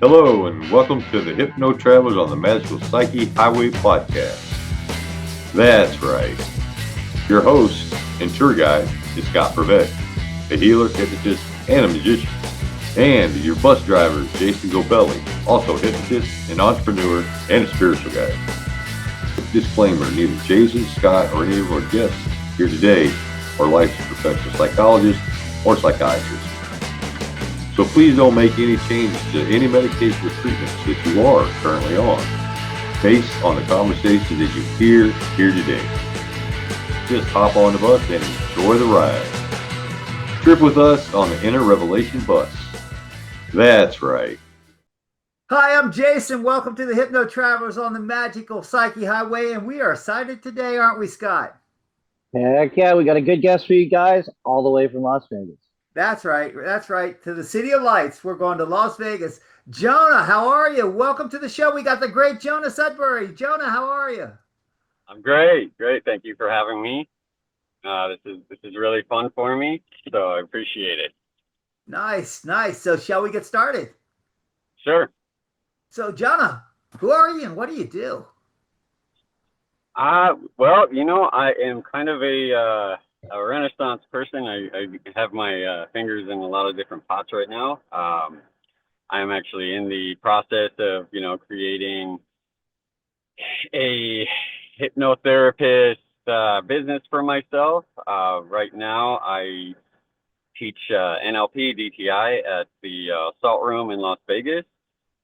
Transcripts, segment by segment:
Hello, and welcome to the Hypno Travelers on the Magical Psyche Highway podcast. That's right. Your host and tour guide is Scott Prevett, a healer, hypnotist, and a magician. And your bus driver is Jason Gobelli, also a hypnotist, an entrepreneur, and a spiritual guide. Disclaimer, neither Jason, Scott, or any of our guests here today are licensed professional psychologists or psychiatrists. So please don't make any changes to any medication or treatments that you are currently on based on the conversation that you hear here today. Just hop on the bus and enjoy the ride. Trip with us on the Inner Revelation bus. That's right. Hi, I'm Jason. Welcome to the Hypno Travelers on the Magical Psyche Highway, and we are excited today, aren't we, Scott? Heck yeah, we got a good guest for you guys all the way from Las Vegas. That's right. That's right. To the City of Lights. We're going to Las Vegas. Jonah, how are you? Welcome to the show. We got the great Jonah Sudberry. Jonah, how are you? I'm great. Thank you for having me. This is really fun for me, so I appreciate it. Nice. So, shall we get started? Sure. So, Jonah, who are you and what do you do? Well, I am kind of a Renaissance person. I have my fingers in a lot of different pots right now. I am actually in the process of, creating a hypnotherapist business for myself. Right now, I teach NLP, DTI at the Salt Room in Las Vegas.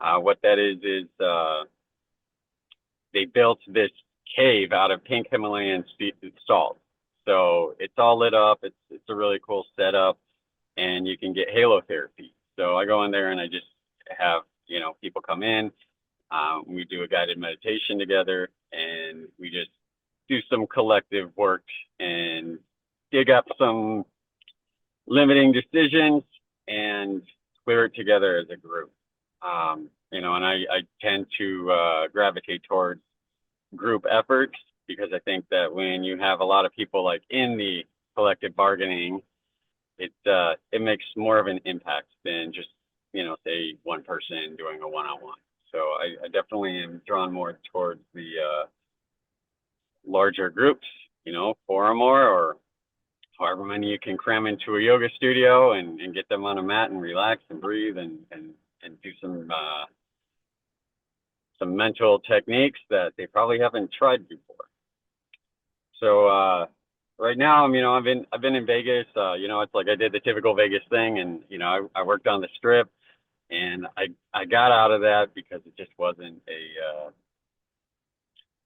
What that is they built this cave out of pink Himalayan salt. So it's all lit up. It's a really cool setup, and you can get halo therapy. So I go in there and I just have people come in. We do a guided meditation together, and we just do some collective work and dig up some limiting decisions and clear it together as a group. And I tend to gravitate towards group efforts because I think that when you have a lot of people like in the collective bargaining, it makes more of an impact than just say one person doing a one-on-one. So I definitely am drawn more towards the larger groups, 4 or more, or however many you can cram into a yoga studio and get them on a mat and relax and breathe and do some mental techniques that they probably haven't tried before. So right now, I've been in Vegas. It's like I did the typical Vegas thing, and I worked on the Strip, and I got out of that because it just wasn't it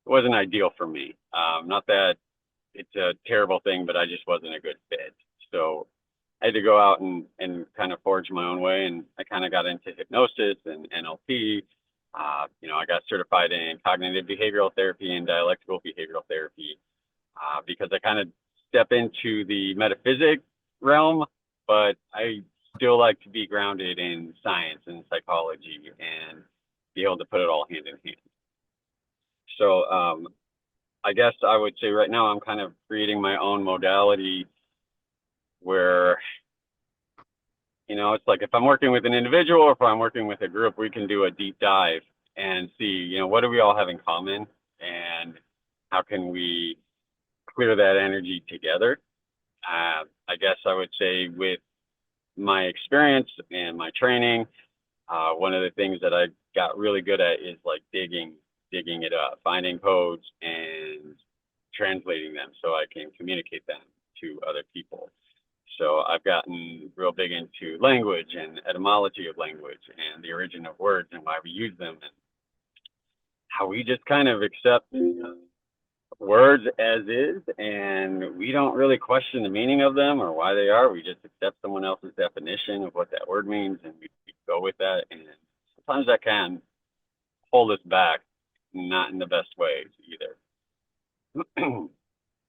wasn't ideal for me. Not that it's a terrible thing, but I just wasn't a good fit. So I had to go out and kind of forge my own way, and I kind of got into hypnosis and NLP. I got certified in cognitive behavioral therapy and dialectical behavioral therapy because I kind of step into the metaphysic realm, but I still like to be grounded in science and psychology and be able to put it all hand in hand. So I guess I would say right now I'm kind of creating my own modality where, it's like if I'm working with an individual or if I'm working with a group, we can do a deep dive and see, what do we all have in common and how can we clear that energy together. I guess I would say with my experience and my training, one of the things that I got really good at is like digging it up, finding codes and translating them so I can communicate them to other people. So I've gotten real big into language and etymology of language and the origin of words and why we use them and how we just kind of accept words as is, and we don't really question the meaning of them or why they are. We just accept someone else's definition of what that word means, and we go with that. And sometimes that can hold us back, not in the best ways either.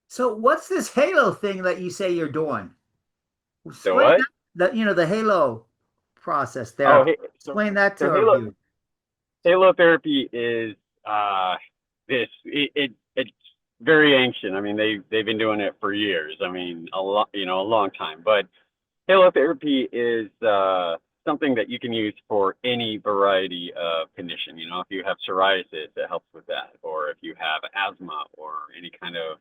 So, what's this halo thing that you say you're doing? So what? The halo process there. Oh, Explain that to halo, our viewers. Halo therapy is it's very ancient. I mean, they've been doing it for years. I mean, a long time. But halo therapy is something that you can use for any variety of condition. You know, if you have psoriasis, it helps with that. Or if you have asthma or any kind of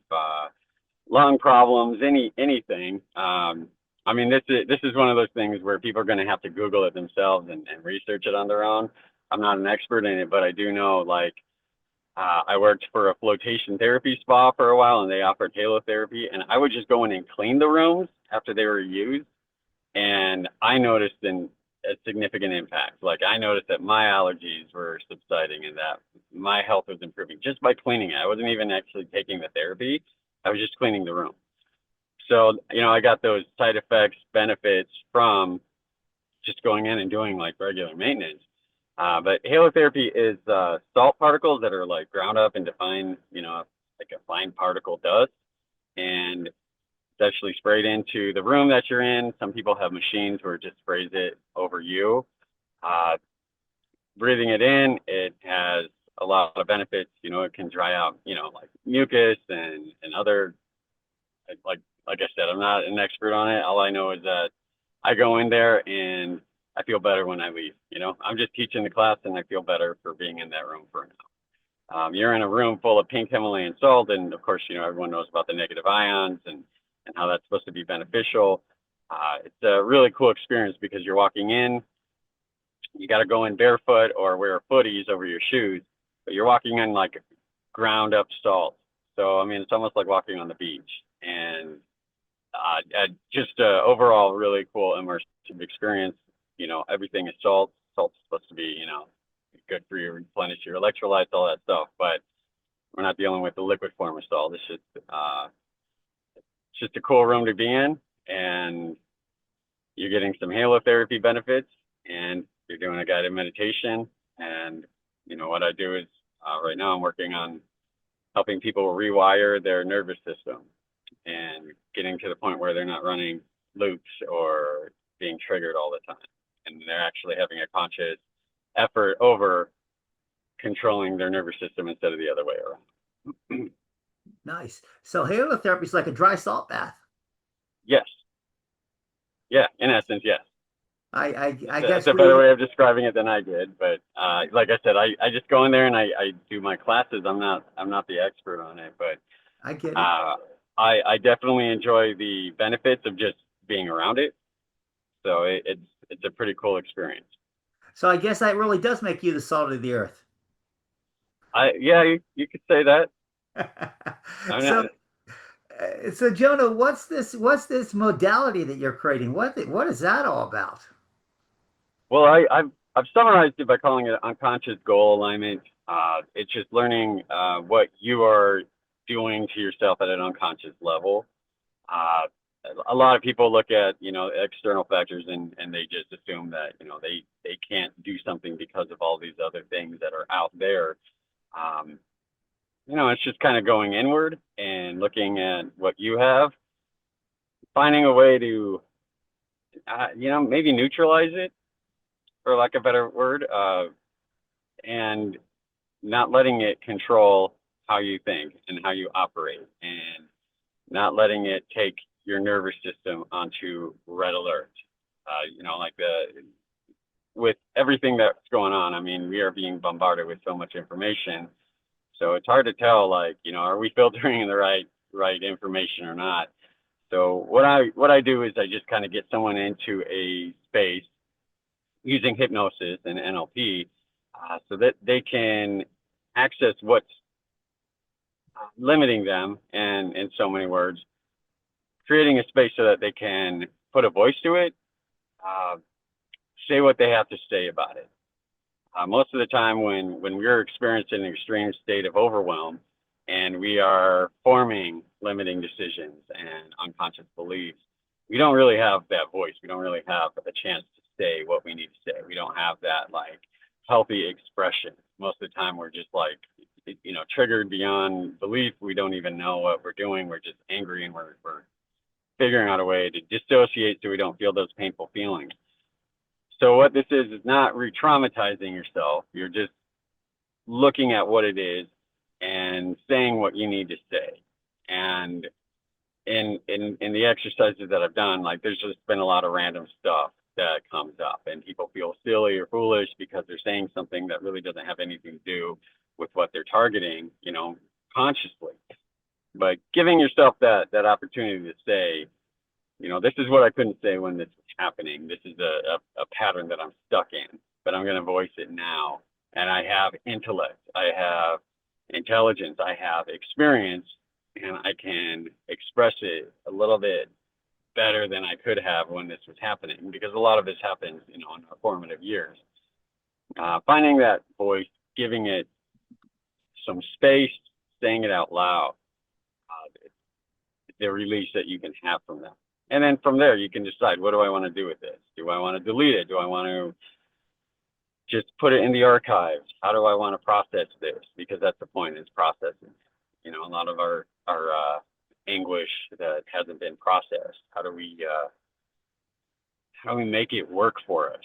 lung problems, anything. I mean, this is one of those things where people are going to have to Google it themselves and research it on their own. I'm not an expert in it, but I do know, like, I worked for a flotation therapy spa for a while, and they offered halotherapy, and I would just go in and clean the rooms after they were used, and I noticed a significant impact. Like, I noticed that my allergies were subsiding and that my health was improving just by cleaning it. I wasn't even actually taking the therapy. I was just cleaning the room. So, you know, I got those side effects, benefits from just going in and doing like regular maintenance. But halotherapy is salt particles that are like ground up into fine, you know, like a fine particle dust, and it's actually sprayed into the room that you're in. Some people have machines where it just sprays it over you. Breathing it in, it has a lot of benefits. You know, it can dry out, you know, like mucus and other, like I said, I'm not an expert on it. All I know is that I go in there and I feel better when I leave. You know, I'm just teaching the class and I feel better for being in that room for an hour. You're in a room full of pink Himalayan salt, and of course, you know, everyone knows about the negative ions and how that's supposed to be beneficial. It's a really cool experience because you're walking in, you got to go in barefoot or wear footies over your shoes, but you're walking in like ground up salt. So, I mean, it's almost like walking on the beach, and just overall really cool immersive experience. You know, everything is salt. Salt's supposed to be, you know, good for you, replenish your electrolytes, all that stuff. But we're not dealing with the liquid form of salt. It's just a cool room to be in, and you're getting some halotherapy benefits, and you're doing a guided meditation. And, you know, what I do is right now I'm working on helping people rewire their nervous system and getting to the point where they're not running loops or being triggered all the time. And they're actually having a conscious effort over controlling their nervous system instead of the other way around. Nice. So halotherapy is like a dry salt bath. Yes. Yeah, in essence, yes. I guess that's a better way of describing it than I did. But like I said, I just go in there and I do my classes. I'm not the expert on it, but I get it. I definitely enjoy the benefits of just being around it. So it's a pretty cool experience. So I guess that really does make you the salt of the earth. Yeah, you could say that. So Jonah, what's this modality that you're creating? What is that all about? Well, I've summarized it by calling it unconscious goal alignment. It's just learning what you are doing to yourself at an unconscious level. A lot of people look at, you know, external factors and they just assume that, you know, they can't do something because of all these other things that are out there. You know, it's just kind of going inward and looking at what you have, finding a way to, you know, maybe neutralize it, for lack of a better word, and not letting it control how you think and how you operate, and not letting it take your nervous system onto red alert. You know, like with everything that's going on, I mean, we are being bombarded with so much information. So it's hard to tell, like, you know, are we filtering the right information or not? So what I do is I just kind of get someone into a space using hypnosis and NLP so that they can access what's limiting them, and in so many words, creating a space so that they can put a voice to it, say what they have to say about it. Most of the time when we're experiencing an extreme state of overwhelm and we are forming limiting decisions and unconscious beliefs, we don't really have that voice. We don't really have a chance to say what we need to say. We don't have that like healthy expression. Most of the time we're just like, you know, triggered beyond belief. We don't even know what we're doing. We're just angry, and we're figuring out a way to dissociate so we don't feel those painful feelings. So what this is not re-traumatizing yourself. You're just looking at what it is and saying what you need to say. And in the exercises that I've done, like, there's just been a lot of random stuff that comes up, and people feel silly or foolish because they're saying something that really doesn't have anything to do with what they're targeting, consciously. But giving yourself that opportunity to say, this is what I couldn't say when this was happening. This is a pattern that I'm stuck in, but I'm going to voice it now. And I have intellect, I have intelligence, I have experience, and I can express it a little bit better than I could have when this was happening, because a lot of this happens, in our formative years. Finding that voice, giving it some space, saying it out loud, the release that you can have from that. And then from there, you can decide, what do I want to do with this? Do I want to delete it? Do I want to just put it in the archives? How do I want to process this? Because that's the point, is processing. A lot of our anguish that hasn't been processed. How do we make it work for us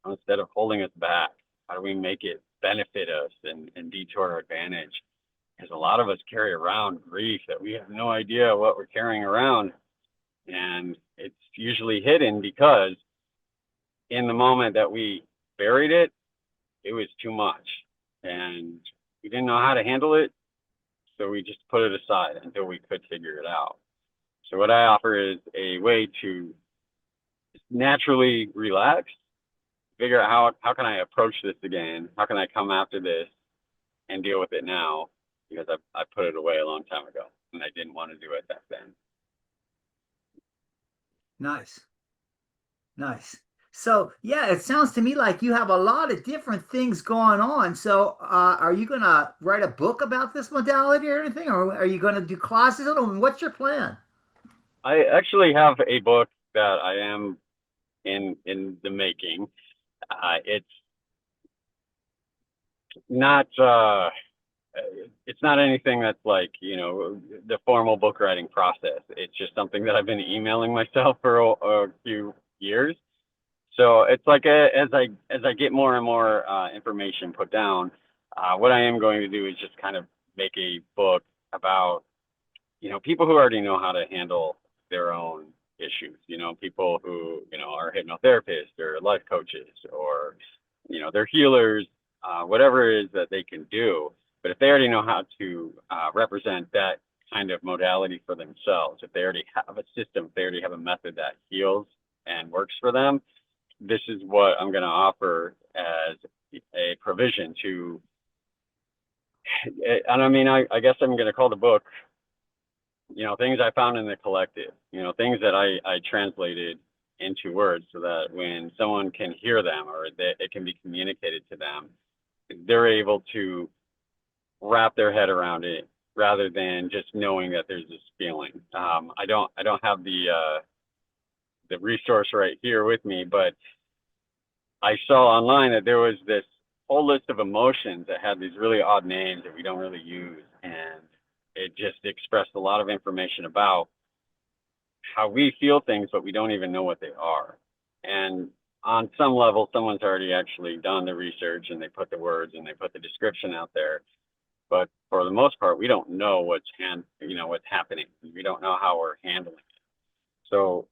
instead of holding us back? How do we make it benefit us and be to our advantage? Because a lot of us carry around grief that we have no idea what we're carrying around. And it's usually hidden because in the moment that we buried it, it was too much. And we didn't know how to handle it. So we just put it aside until we could figure it out. So what I offer is a way to naturally relax, figure out how can I approach this again? How can I come after this and deal with it now? Because I put it away a long time ago and I didn't want to do it back then. Nice. So yeah, it sounds to me like you have a lot of different things going on. So are you going to write a book about this modality or anything? Or are you going to do classes? What's your plan? I actually have a book that I am in the making. It's not anything that's like, the formal book writing process. It's just something that I've been emailing myself for a few years. So it's like as I get more and more information put down, what I am going to do is just kind of make a book about, people who already know how to handle their own issues, people who, are hypnotherapists or life coaches or, they're healers, whatever it is that they can do. But if they already know how to represent that kind of modality for themselves, if they already have a system, if they already have a method that heals and works for them, this is what I'm going to offer as a provision to, and I guess I'm going to call the book, things I found in the collective, things that I translated into words so that when someone can hear them or that it can be communicated to them, they're able to wrap their head around it rather than just knowing that there's this feeling. I don't have the resource right here with me, but I saw online that there was this whole list of emotions that had these really odd names that we don't really use, and it just expressed a lot of information about how we feel things, but we don't even know what they are. And on some level, someone's already actually done the research and they put the words and they put the description out there. But for the most part, we don't know what's happening. We don't know how we're handling it. So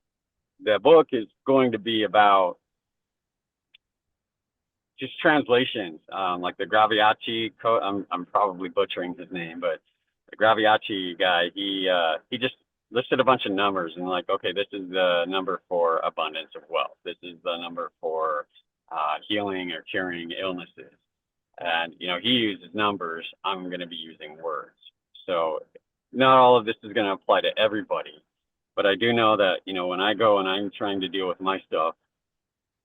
the book is going to be about just translations, like the Graviaci code. I'm probably butchering his name, but the Graviaci guy, he just listed a bunch of numbers and like, okay, this is the number for abundance of wealth. This is the number for healing or curing illnesses. And, he uses numbers. I'm going to be using words. So not all of this is going to apply to everybody, but I do know that, when I go and I'm trying to deal with my stuff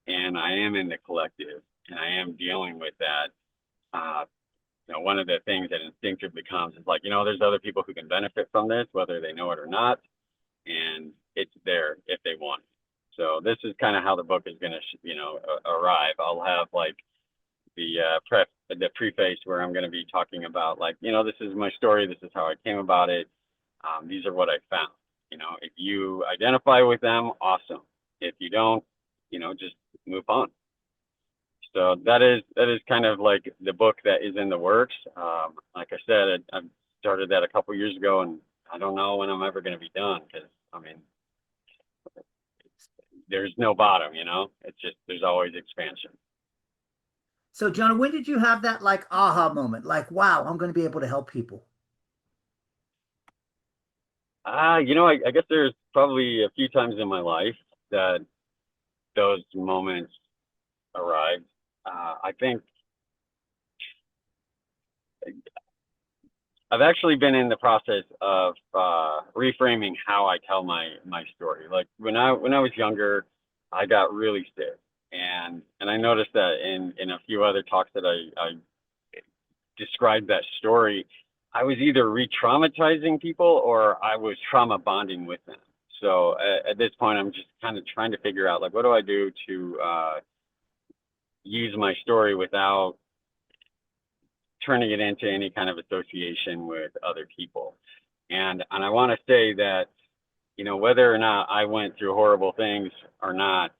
and I am in the collective and I am dealing with that, one of the things that instinctively comes is like, there's other people who can benefit from this, whether they know it or not, and it's there if they want it. So this is kind of how the book is going to, arrive. I'll have like the preface where I'm going to be talking about like, this is my story. This is how I came about it. These are what I found. If you identify with them, awesome. If you don't, just move on. So that is kind of like the book that is in the works. Like I said, I started that a couple years ago, and I don't know when I'm ever going to be done because there's no bottom, you know, it's just, there's always expansion. So, Jonah, when did you have that like aha moment? Like, wow, I'm going to be able to help people. You know, I guess there's probably a few times in my life that those moments arrived. I think I've actually been in the process of reframing how I tell my story. Like when I was younger, I got really sick, and I noticed that in a few other talks that I described that story, I was either re-traumatizing people or I was trauma bonding with them. So at this point, I'm just kind of trying to figure out like what do I do to use my story without turning it into any kind of association with other people. And I want to say that, you know, whether or not I went through horrible things or not,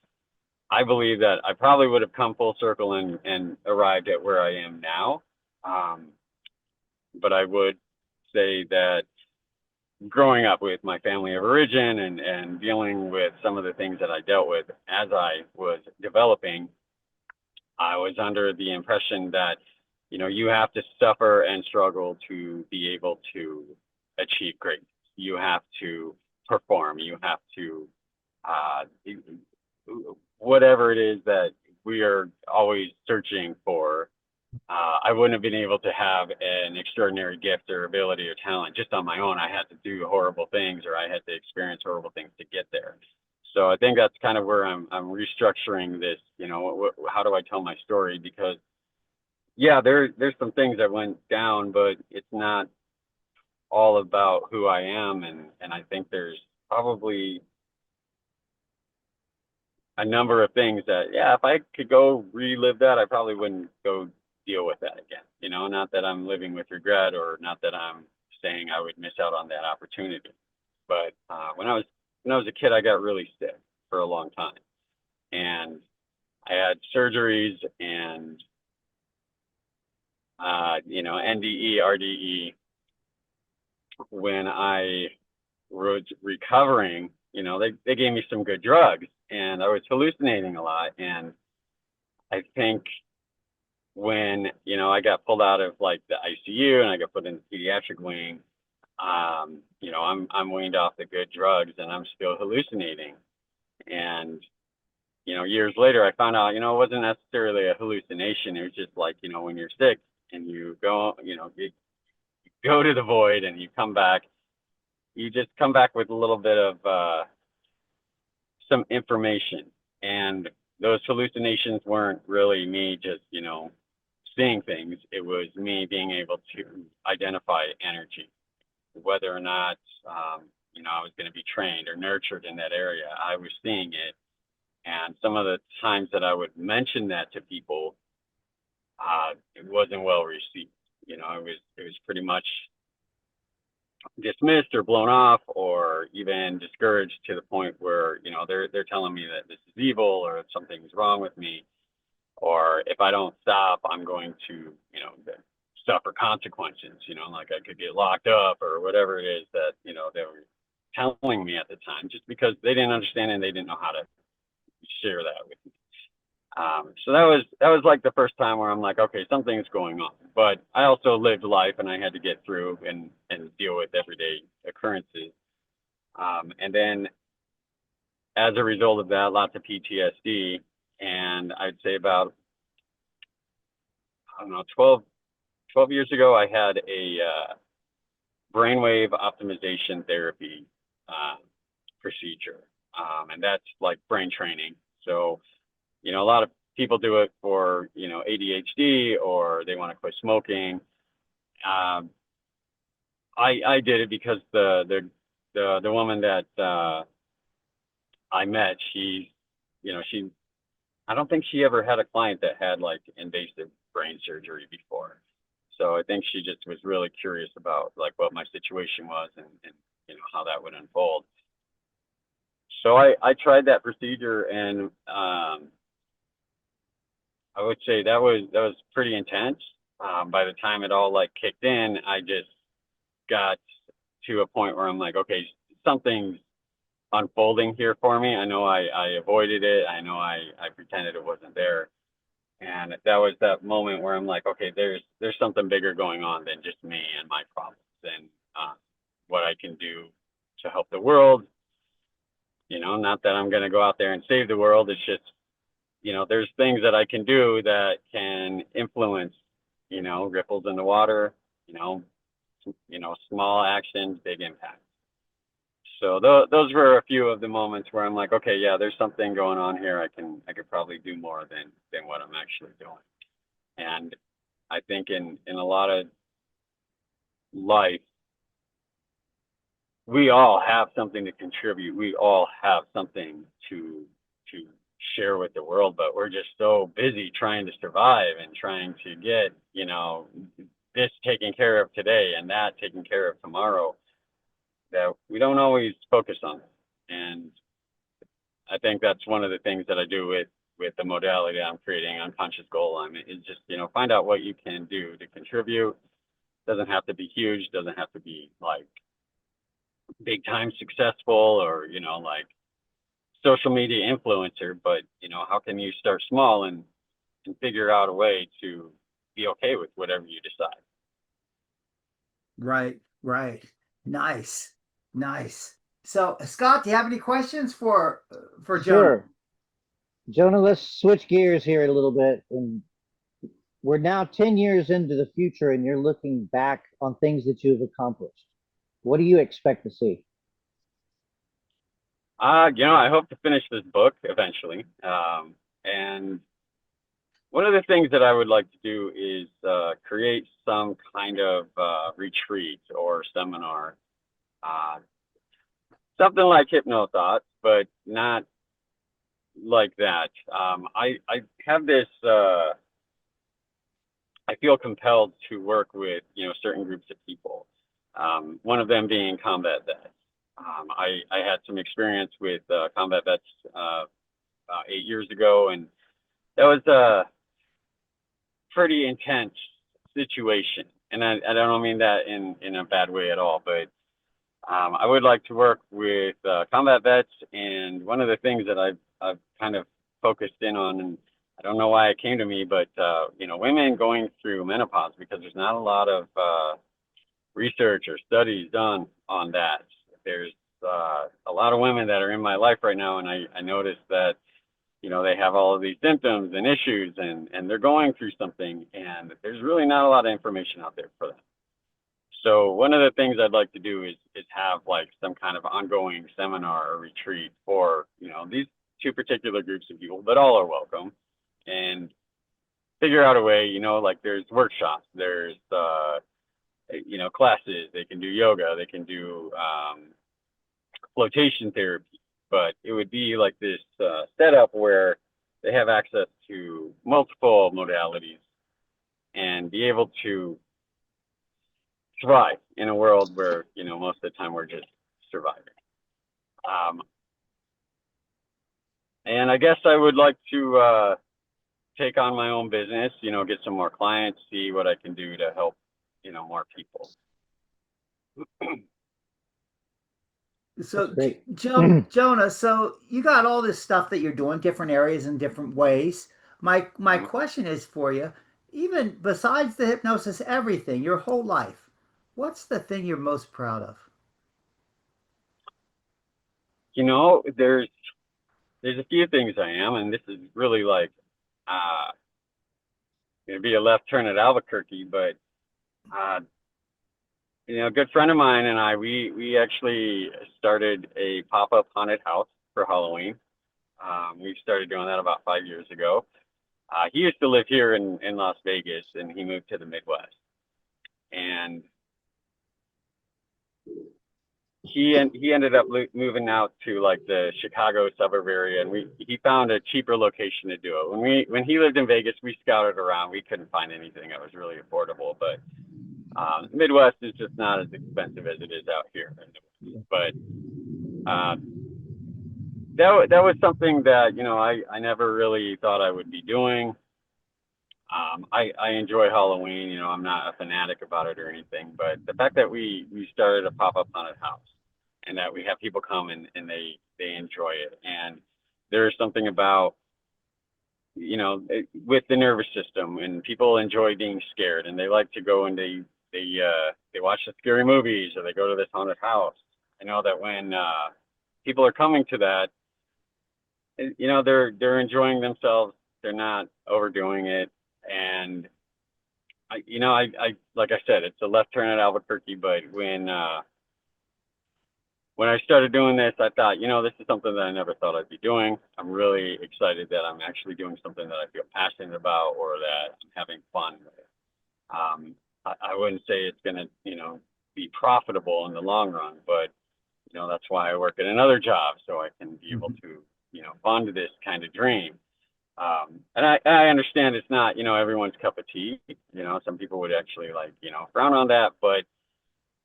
I believe that I probably would have come full circle and arrived at where I am now. But I would say that growing up with my family of origin and dealing with some of the things that I dealt with as I was developing, I was under the impression that, you know, you have to suffer and struggle to be able to achieve greatness. You have to perform. You have to, whatever it is that we are always searching for. I wouldn't have been able to have an extraordinary gift or ability or talent just on my own. I had to do horrible things, or I had to experience horrible things to get there. So I think that's kind of where I'm restructuring this. You know, how do I tell my story? Because yeah, there's some things that went down, but it's not all about who I am, and I think there's probably a number of things that, yeah, if I could go relive that, I probably wouldn't go deal with that again. You know, not that I'm living with regret, or not that I'm saying I would miss out on that opportunity. But when I was a kid, I got really sick for a long time, and I had surgeries and you know, NDE, RDE. When I was recovering, you know, they gave me some good drugs, and I was hallucinating a lot. And I think when, you know, I got pulled out of like the ICU and I got put in the pediatric wing, you know, I'm weaned off the good drugs and I'm still hallucinating. And, you know, years later, I found out, you know, it wasn't necessarily a hallucination. It was just like, you know, when you're sick and you go, you know, you go to the void and you come back, you just come back with a little bit of some information. And those hallucinations weren't really me just, you know, seeing things. It was me being able to identify energy, whether or not, you know, I was going to be trained or nurtured in that area. I was seeing it. And some of the times that I would mention that to people, it wasn't well received. You know, it was pretty much dismissed or blown off, or even discouraged to the point where, you know, they're telling me that this is evil or something's wrong with me, or if I don't stop, I'm going to, you know, suffer consequences. You know, like I could get locked up or whatever it is that, you know, they were telling me at the time, just because they didn't understand and they didn't know how to share that with me. So that was like the first time where I'm like, okay, something's going on. But I also lived life and I had to get through and deal with everyday occurrences. And then as a result of that, lots of PTSD. And I'd say about, I don't know, 12 years ago, I had a brainwave optimization therapy procedure. And that's like brain training. So, you know, a lot of people do it for, you know, ADHD, or they want to quit smoking. I did it because the woman that I met, you know, I don't think she ever had a client that had like invasive brain surgery before. So I think she just was really curious about like what my situation was and you know, how that would unfold. So I tried that procedure, and I would say that was pretty intense. By the time it all like kicked in, I just got to a point where I'm like, okay, something's unfolding here for me. I know I avoided it. I know I pretended it wasn't there. And that was that moment where I'm like, okay, there's something bigger going on than just me and my problems and what I can do to help the world. Not that I'm going to go out there and save the world. It's just, there's things that I can do that can influence, ripples in the water, small actions, big impact. So those were a few of the moments where I'm like, okay, yeah, there's something going on here. I could probably do more than what I'm actually doing. And I think in a lot of life, we all have something to contribute. We all have something to share with the world, but we're just so busy trying to survive and trying to get, this taken care of today and that taken care of tomorrow, that we don't always focus on it. And I think that's one of the things that I do with the modality I'm creating, Unconscious Goal Line, is just, find out what you can do to contribute. Doesn't have to be huge, doesn't have to be like big time successful or, like social media influencer, but, how can you start small and figure out a way to be okay with whatever you decide. Right. Nice. So, Scott, do you have any questions for Jonah? Sure. Jonah, let's switch gears here a little bit. And we're now 10 years into the future, and you're looking back on things that you've accomplished. What do you expect to see? I hope to finish this book eventually. And one of the things that I would like to do is create some kind of retreat or seminar, something like HypnoThoughts, but not like that. I have this. I feel compelled to work with certain groups of people. One of them being combat vets. I had some experience with combat vets 8 years ago, and that was a pretty intense situation. And I don't mean that in a bad way at all, but I would like to work with combat vets. And one of the things that I've kind of focused in on, and I don't know why it came to me, but women going through menopause, because there's not a lot of research or studies done on that. There's a lot of women that are in my life right now, and I noticed that they have all of these symptoms and issues, and they're going through something, and there's really not a lot of information out there for them. So one of the things I'd like to do is have like some kind of ongoing seminar or retreat for these two particular groups of people, but all are welcome, and figure out a way. Like there's workshops, there's classes. They can do yoga, they can do flotation therapy, but it would be like this setup where they have access to multiple modalities and be able to thrive in a world where most of the time we're just surviving. And I guess I would like to take on my own business, get some more clients, see what I can do to help more people. So Jonah, so you got all this stuff that you're doing, different areas in different ways. My question is for you, even besides the hypnosis, everything, your whole life, what's the thing you're most proud of? There's a few things I am, and this is really like gonna be a left turn at Albuquerque, but a good friend of mine and I, we actually started a pop-up haunted house for Halloween. We started doing that about 5 years ago. He used to live here in Las Vegas, and he moved to the Midwest. And he ended up moving out to like the Chicago suburb area, and he found a cheaper location to do it. When he lived in Vegas, we scouted around. We couldn't find anything that was really affordable, but the Midwest is just not as expensive as it is out here. But that was something that I never really thought I would be doing. I enjoy Halloween. I'm not a fanatic about it or anything, but the fact that we started a pop-up haunted house and that we have people come and they enjoy it. And there's something about, with the nervous system, and people enjoy being scared, and they like to go and they watch the scary movies, or they go to this haunted house. I know that when people are coming to that, they're enjoying themselves. They're not overdoing it. And I like I said, it's a left turn at Albuquerque, but when I started doing this, I thought, this is something that I never thought I'd be doing. I'm really excited that I'm actually doing something that I feel passionate about, or that I'm having fun with. I wouldn't say it's going to, be profitable in the long run, but, that's why I work at another job, so I can be able to, fund this kind of dream. And I understand it's not, everyone's cup of tea. Some people would actually frown on that, but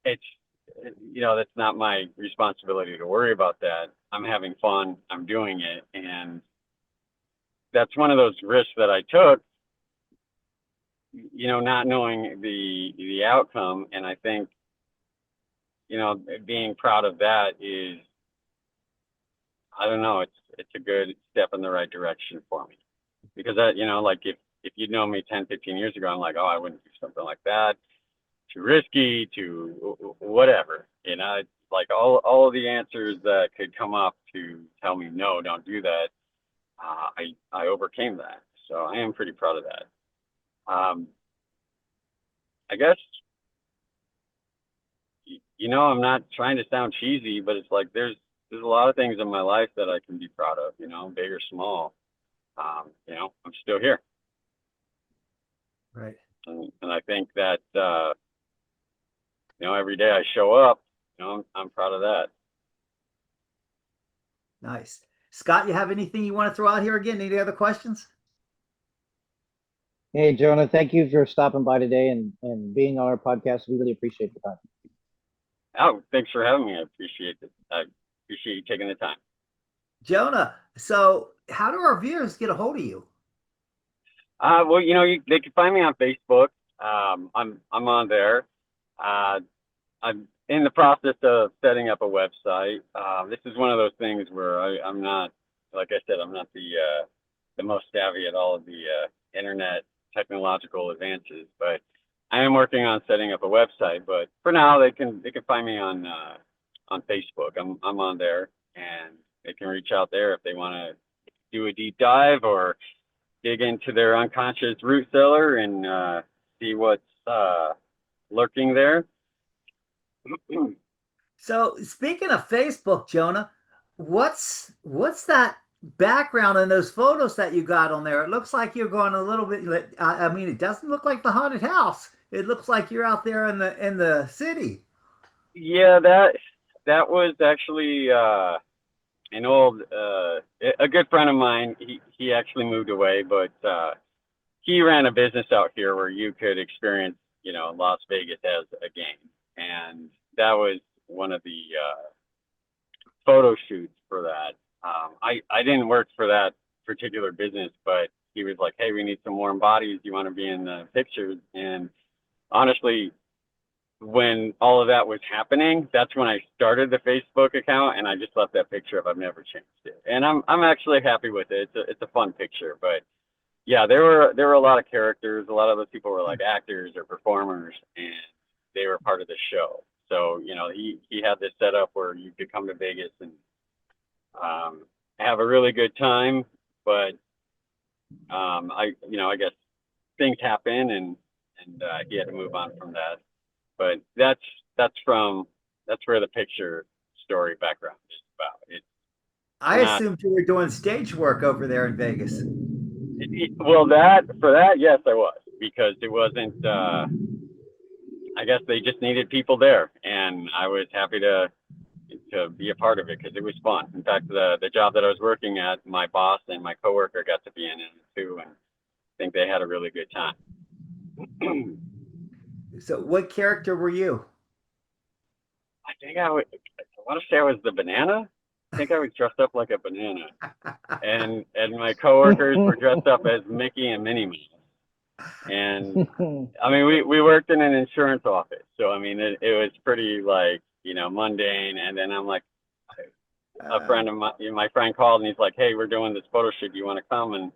it's, that's not my responsibility to worry about that. I'm having fun. I'm doing it. And that's one of those risks that I took, not knowing the outcome. And I think, being proud of that is, I don't know, it's a good step in the right direction for me. Because that, if you'd known me 10, 15 years ago, I'm like, oh, I wouldn't do something like that. Too risky, too whatever. It's like all of the answers that could come up to tell me, no, don't do that. I overcame that. So I am pretty proud of that. I guess, I'm not trying to sound cheesy, but it's like there's a lot of things in my life that I can be proud of, big or small. I'm still here. Right. And I think that, every day I show up, I'm proud of that. Nice. Scott, you have anything you want to throw out here again? Any other questions? Hey, Jonah, thank you for stopping by today and being on our podcast. We really appreciate the time. Oh, thanks for having me. I appreciate it. I appreciate you taking the time. Jonah, so how do our viewers get a hold of you? Well, they can find me on Facebook. I'm on there. I'm in the process of setting up a website. This is one of those things where I'm not, like I said, I'm not the most savvy at all of the internet technological advances, but I am working on setting up a website. But for now, they can find me on Facebook. I'm on there, and they can reach out there if they want to do a deep dive or dig into their unconscious root cellar and see what's lurking there. So speaking of Facebook, Jonah, what's that background in those photos that you got on there? It looks like you're going a little bit. I mean, it doesn't look like the haunted house. It looks like you're out there in the city. Yeah, that was actually an old a good friend of mine. He actually moved away, but he ran a business out here where you could experience, Las Vegas as a game, and that was one of the photo shoots for that. I didn't work for that particular business, but he was like, hey, we need some warm bodies. You want to be in the pictures? And honestly, when all of that was happening, that's when I started the Facebook account, and I just left that picture up. I've never changed it, and I'm actually happy with it. It's a fun picture, but yeah, there were a lot of characters. A lot of those people were like actors or performers, and they were part of the show. So he had this set up where you could come to Vegas and have a really good time, but I guess things happen, and he had to move on from that. But that's where the picture story background is about. I assumed you were doing stage work over there in Vegas. Well, yes, I was, because it wasn't. I guess they just needed people there, and I was happy to be a part of it because it was fun. In fact, the job that I was working at, my boss and my coworker got to be in it too, and I think they had a really good time. So what character were you? I want to say I was the banana. I think I was dressed up like a banana, and my coworkers were dressed up as Mickey and Minnie Mouse. And I mean, we worked in an insurance office, so I mean, it was pretty like, mundane. And then I'm like, Uh, a friend of my friend called and he's like, hey, we're doing this photo shoot. Do you want to come? And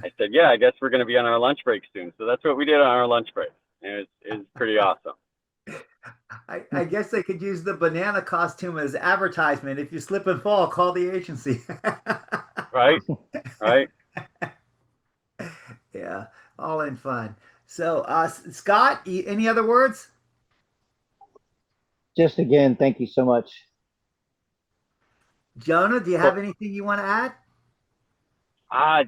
I said, yeah, I guess we're going to be on our lunch break soon. So that's what we did on our lunch break. It was pretty awesome. I guess they could use the banana costume as advertisement. If you slip and fall, call the agency. Right. Yeah, all in fun. So, Scott, any other words? Just again, thank you so much. Jonah, do you have anything you want to add? I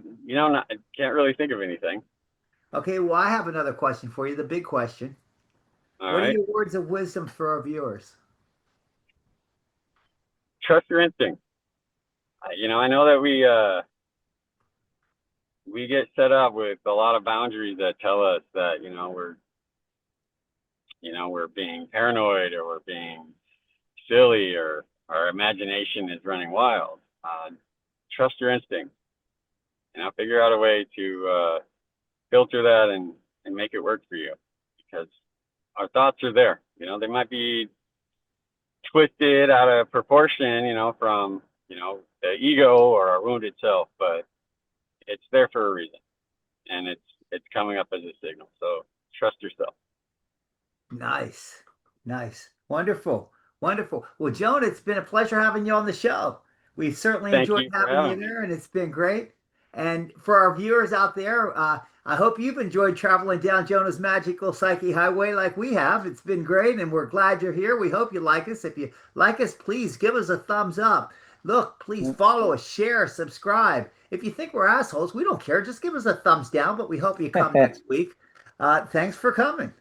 can't really think of anything. Okay, well, I have another question for you, the big question. All What are right. your words of wisdom for our viewers? Trust your instinct. I know that we get set up with a lot of boundaries that tell us that, we're being paranoid or we're being silly or our imagination is running wild. Trust your instinct. Figure out a way to filter that and make it work for you, because our thoughts are there. They might be twisted out of proportion, from, the ego or our wounded self, but it's there for a reason, and it's coming up as a signal. So trust yourself. Nice. Wonderful. Well, Jonah, it's been a pleasure having you on the show. We've certainly Thank enjoyed you for having having you me. there, and it's been great. And for our viewers out there, I hope you've enjoyed traveling down Jonah's magical psyche highway like we have. It's been great, and we're glad you're here. We hope you like us. If you like us, please give us a thumbs up. Look, please follow us, share, subscribe. If you think we're assholes, we don't care. Just give us a thumbs down, but we hope you come next week. Thanks for coming.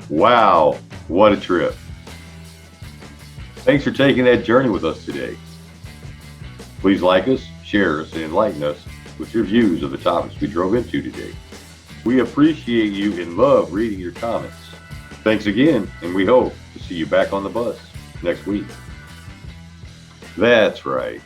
Wow, what a trip. Thanks for taking that journey with us today. Please like us, share us, and enlighten us with your views of the topics we drove into today. We appreciate you and love reading your comments. Thanks again, and we hope to see you back on the bus next week. That's right.